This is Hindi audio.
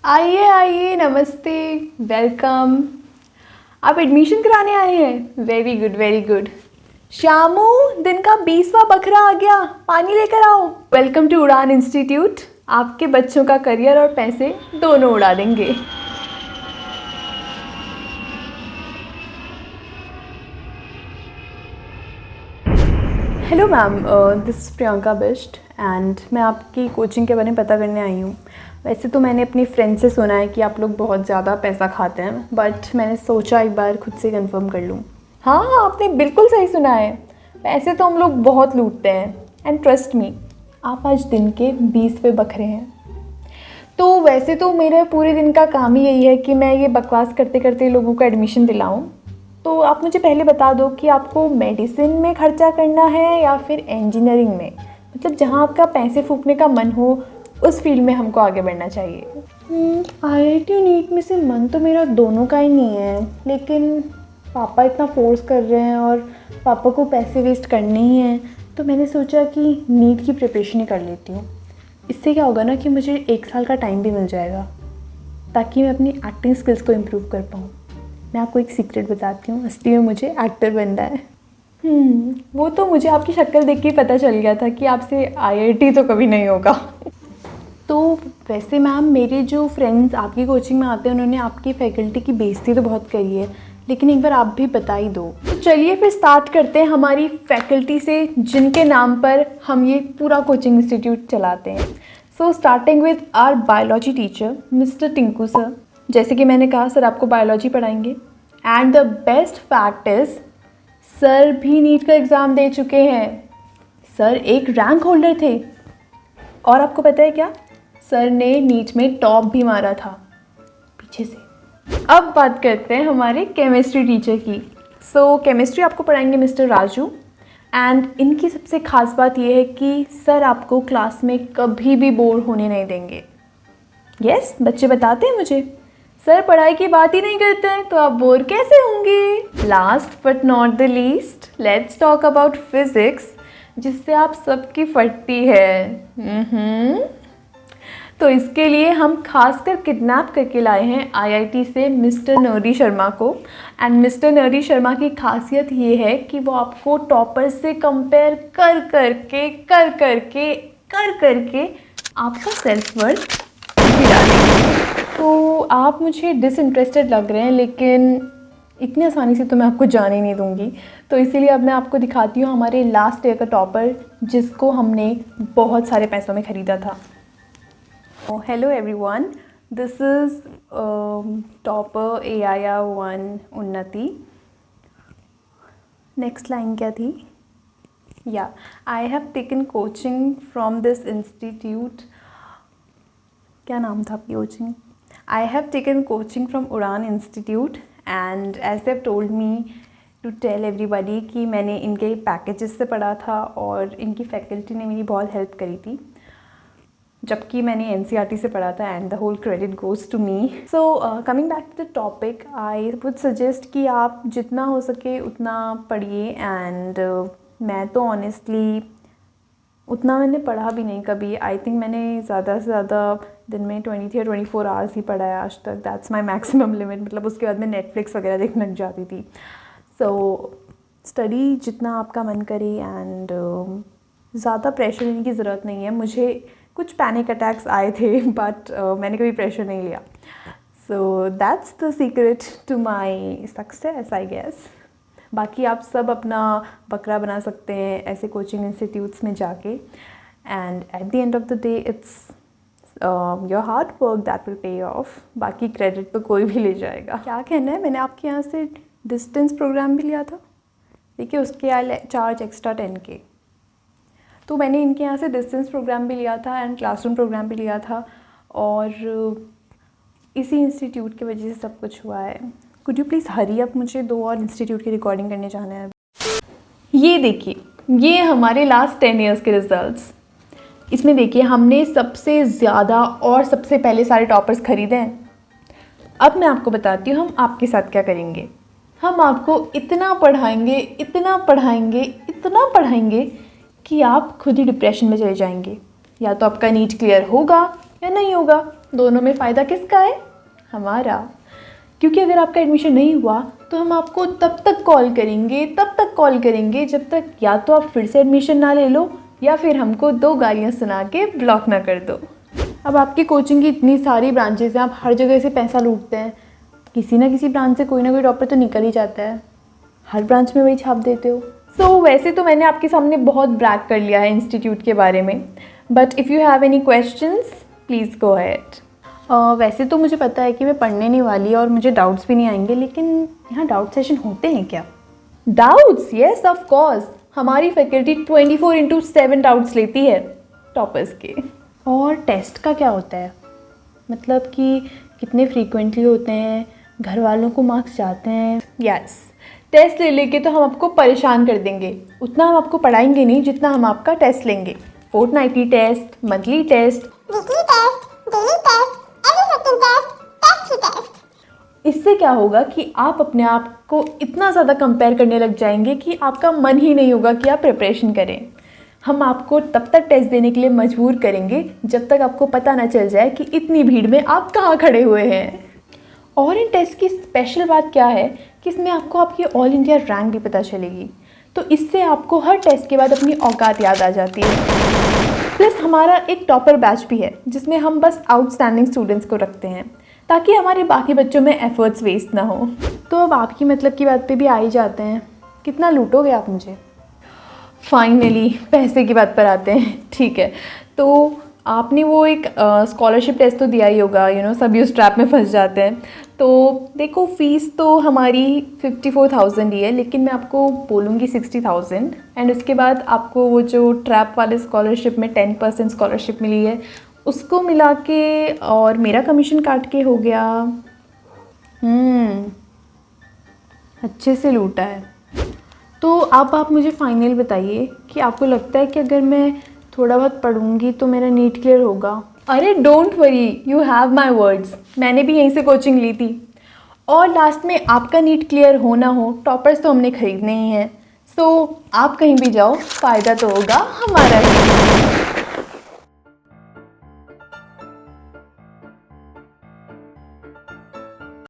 आइए आइए, नमस्ते, वेलकम। आप एडमिशन कराने आए हैं? Very good very good. Shyamu, दिन का 20वां बखरा आ गया, पानी लेकर आओ। वेलकम टू उड़ान इंस्टीट्यूट। आपके बच्चों का करियर और पैसे दोनों उड़ा देंगे। Hello ma'am, this is Priyanka Bisht and मैं आपकी कोचिंग के बारे में पता करने आई हूँ। वैसे तो मैंने अपनी फ्रेंड से सुना है कि आप लोग बहुत ज़्यादा पैसा खाते हैं, बट मैंने सोचा एक बार खुद से कंफर्म कर लूँ। हाँ हाँ, आपने बिल्कुल सही सुना है। पैसे तो हम लोग बहुत लूटते हैं एंड ट्रस्ट मी, आप आज दिन के 20वें बखरे हैं। तो वैसे तो मेरे पूरे दिन का काम ही यही है कि मैं ये बकवास करते करते लोगों को एडमिशन दिलाऊं। तो आप मुझे पहले बता दो कि आपको मेडिसिन में खर्चा करना है या फिर इंजीनियरिंग में, मतलब जहाँ आपका पैसे फूकने का मन हो उस फील्ड में हमको आगे बढ़ना चाहिए। IIT और नीट में से मन तो मेरा दोनों का ही नहीं है, लेकिन पापा इतना फोर्स कर रहे हैं और पापा को पैसे वेस्ट करने ही हैं, तो मैंने सोचा कि नीट की प्रिपरेशन ही कर लेती हूँ। इससे क्या होगा ना कि मुझे 1 साल का टाइम भी मिल जाएगा ताकि मैं अपनी एक्टिंग स्किल्स को इम्प्रूव कर पाऊँ। मैं आपको एक सीक्रेट बताती हूँ, असली में मुझे एक्टर बनना है। वो तो मुझे आपकी शक्ल देख के ही पता चल गया था कि आपसे IIT तो कभी नहीं होगा। तो वैसे मैम, मेरे जो फ्रेंड्स आपकी कोचिंग में आते हैं उन्होंने आपकी फैकल्टी की बेइज्जती तो बहुत करी है, लेकिन एक बार आप भी बता ही दो। तो चलिए फिर स्टार्ट करते हैं हमारी फैकल्टी से, जिनके नाम पर हम ये पूरा कोचिंग इंस्टीट्यूट चलाते हैं। So starting with our biology teacher mister Tinku sir. जैसे कि मैंने कहा, सर आपको बायोलॉजी पढ़ाएंगे and the best fact is sir भी नीट का एग्ज़ाम दे चुके हैं। सर एक रैंक होल्डर थे और आपको पता है क्या, सर ने नीट में टॉप भी मारा था पीछे से। अब बात करते हैं हमारे केमिस्ट्री टीचर की। सो केमिस्ट्री आपको पढ़ाएंगे मिस्टर राजू एंड इनकी सबसे ख़ास बात यह है कि सर आपको क्लास में कभी भी बोर होने नहीं देंगे। यस, बच्चे बताते हैं मुझे, सर पढ़ाई की बात ही नहीं करते हैं तो आप बोर कैसे होंगे। Last but not the least, let's talk about physics, जिससे आप सबकी फटती है। तो इसके लिए हम खासकर किडनैप करके लाए हैं IIT से मिस्टर नरी शर्मा को। एंड मिस्टर नरी शर्मा की खासियत ये है कि वो आपको टॉपर से कंपेयर कर करके आपका सेल्फ वर्थ गिरा देंगे। तो आप मुझे डिसइंटरेस्टेड लग रहे हैं, लेकिन इतनी आसानी से तो मैं आपको जाने नहीं दूंगी। तो इसीलिए अब मैं आपको दिखाती हूँ हमारे लास्ट ईयर का टॉपर, जिसको हमने बहुत सारे पैसों में ख़रीदा था। Hello everyone, this is topper AIR1 Unnati. Next line क्या थी? या I have taken coaching from this institute. क्या नाम था आपकी coaching? I have taken coaching from Udaan institute and as they have told me to tell everybody कि मैंने इनके पैकेजेस से पढ़ा था और इनकी फैकल्टी ने मेरी बहुत हेल्प करी थी, जबकि मैंने NCERT से पढ़ा था and the whole credit goes to me. So coming back to the topic, I would suggest कि आप जितना हो सके उतना पढ़िए एंड मैं तो ऑनेस्टली उतना मैंने पढ़ा भी नहीं कभी। आई थिंक मैंने ज़्यादा से ज़्यादा दिन में 23 या 24 आवर्स ही पढ़ा है आज तक। That's my maximum limit. मतलब उसके बाद मैं नेटफ्लिक्स वगैरह देखने लग जाती थी। सो स्टडी जितना आपका मन करे एंड ज़्यादा प्रेशर लेने की ज़रूरत नहीं है। मुझे कुछ पैनिक अटैक्स आए थे बट मैंने कभी प्रेशर नहीं लिया। So that's the secret to my success I guess. बाकी आप सब अपना बकरा बना सकते हैं ऐसे कोचिंग इंस्टीट्यूट्स में जाके and at the end of the day it's your hard work that will pay of. बाकी क्रेडिट तो कोई भी ले जाएगा। क्या कहना है, मैंने आपके यहाँ से डिस्टेंस प्रोग्राम भी लिया था, देखिए उसके आई चार्ज एक्स्ट्रा 10K। तो मैंने इनके यहाँ से डिस्टेंस प्रोग्राम भी लिया था एंड क्लासरूम प्रोग्राम भी लिया था और इसी इंस्टीट्यूट की वजह से सब कुछ हुआ है। Could you please hurry up, मुझे 2 और इंस्टीट्यूट की रिकॉर्डिंग करने जाना है। ये देखिए, ये हमारे लास्ट 10 ईयर्स के रिजल्ट्स। इसमें देखिए हमने सबसे ज़्यादा और सबसे पहले सारे टॉपर्स खरीदे हैं। अब मैं आपको बताती हूँ हम आपके साथ क्या करेंगे। हम आपको इतना पढ़ाएंगे, इतना पढ़ाएंगे, इतना पढ़ाएंगे कि आप खुद ही डिप्रेशन में चले जाएंगे। या तो आपका नीट क्लियर होगा या नहीं होगा। दोनों में फ़ायदा किसका है? हमारा। क्योंकि अगर आपका एडमिशन नहीं हुआ तो हम आपको तब तक कॉल करेंगे जब तक या तो आप फिर से एडमिशन ना ले लो या फिर हमको 2 गालियाँ सुना के ब्लॉक ना कर दो। अब आपकी कोचिंग की इतनी सारी ब्रांचेस हैं, आप हर जगह से पैसा लूटते हैं, किसी ना किसी ब्रांच से कोई ना कोई टॉपर तो निकल ही जाता है, हर ब्रांच में वही छाप देते हो। वैसे तो मैंने आपके सामने बहुत ब्रैग कर लिया है इंस्टीट्यूट के बारे में, but if you have any questions please go ahead. वैसे तो मुझे पता है कि मैं पढ़ने नहीं वाली और मुझे डाउट्स भी नहीं आएंगे, लेकिन यहाँ डाउट सेशन होते हैं क्या? Doubts, yes of course. हमारी फैकल्टी 24/7 डाउट्स लेती है टॉपर्स के। और टेस्ट का क्या होता है? मतलब कि कितने फ्रीक्वेंटली होते हैं, घर वालों को मार्क्स जाते हैं? यस, टेस्ट ले लेके तो हम आपको परेशान कर देंगे। उतना हम आपको पढ़ाएंगे नहीं जितना हम आपका टेस्ट लेंगे। Fortnightly test, monthly test, weekly test, daily test, every second test, test ही टेस्ट। इससे क्या होगा कि आप अपने आप को इतना ज़्यादा कंपेयर करने लग जाएंगे कि आपका मन ही नहीं होगा कि आप प्रिपरेशन करें। हम आपको तब तक टेस्ट देने के लिए मजबूर करेंगे जब तक आपको पता ना चल जाए कि इतनी भीड़ में आप कहाँ खड़े हुए हैं। और इन टेस्ट की स्पेशल बात क्या है कि इसमें आपको आपकी ऑल इंडिया रैंक भी पता चलेगी, तो इससे आपको हर टेस्ट के बाद अपनी औकात याद आ जाती है। प्लस हमारा एक टॉपर बैच भी है जिसमें हम बस आउटस्टैंडिंग स्टूडेंट्स को रखते हैं ताकि हमारे बाकी बच्चों में एफर्ट्स वेस्ट ना हो। तो अब आपकी मतलब की बात पे भी आ ही जाते हैं, कितना लूटोगे आप मुझे? फाइनली पैसे की बात पर आते हैं। ठीक है, तो आपने वो एक स्कॉलरशिप टेस्ट तो दिया ही होगा, सभी उस ट्रैप में फंस जाते हैं। तो देखो, फ़ीस तो हमारी 54,000 ही है, लेकिन मैं आपको बोलूँगी 60,000। एंड उसके बाद आपको वो जो ट्रैप वाले स्कॉलरशिप में 10% स्कॉलरशिप मिली है उसको मिला के और मेरा कमीशन काट के हो गया अच्छे से लूटा है। तो अब आप मुझे फाइनल बताइए कि आपको लगता है कि अगर मैं थोड़ा बहुत पढ़ूंगी तो मेरा नीट क्लियर होगा? अरे don't worry, you have my words, मैंने भी यहीं से कोचिंग ली थी। और लास्ट में आपका नीट क्लियर हो ना हो, टॉपर्स तो हमने खरीदने ही हैं। सो आप कहीं भी जाओ, फ़ायदा तो होगा हमारा ही।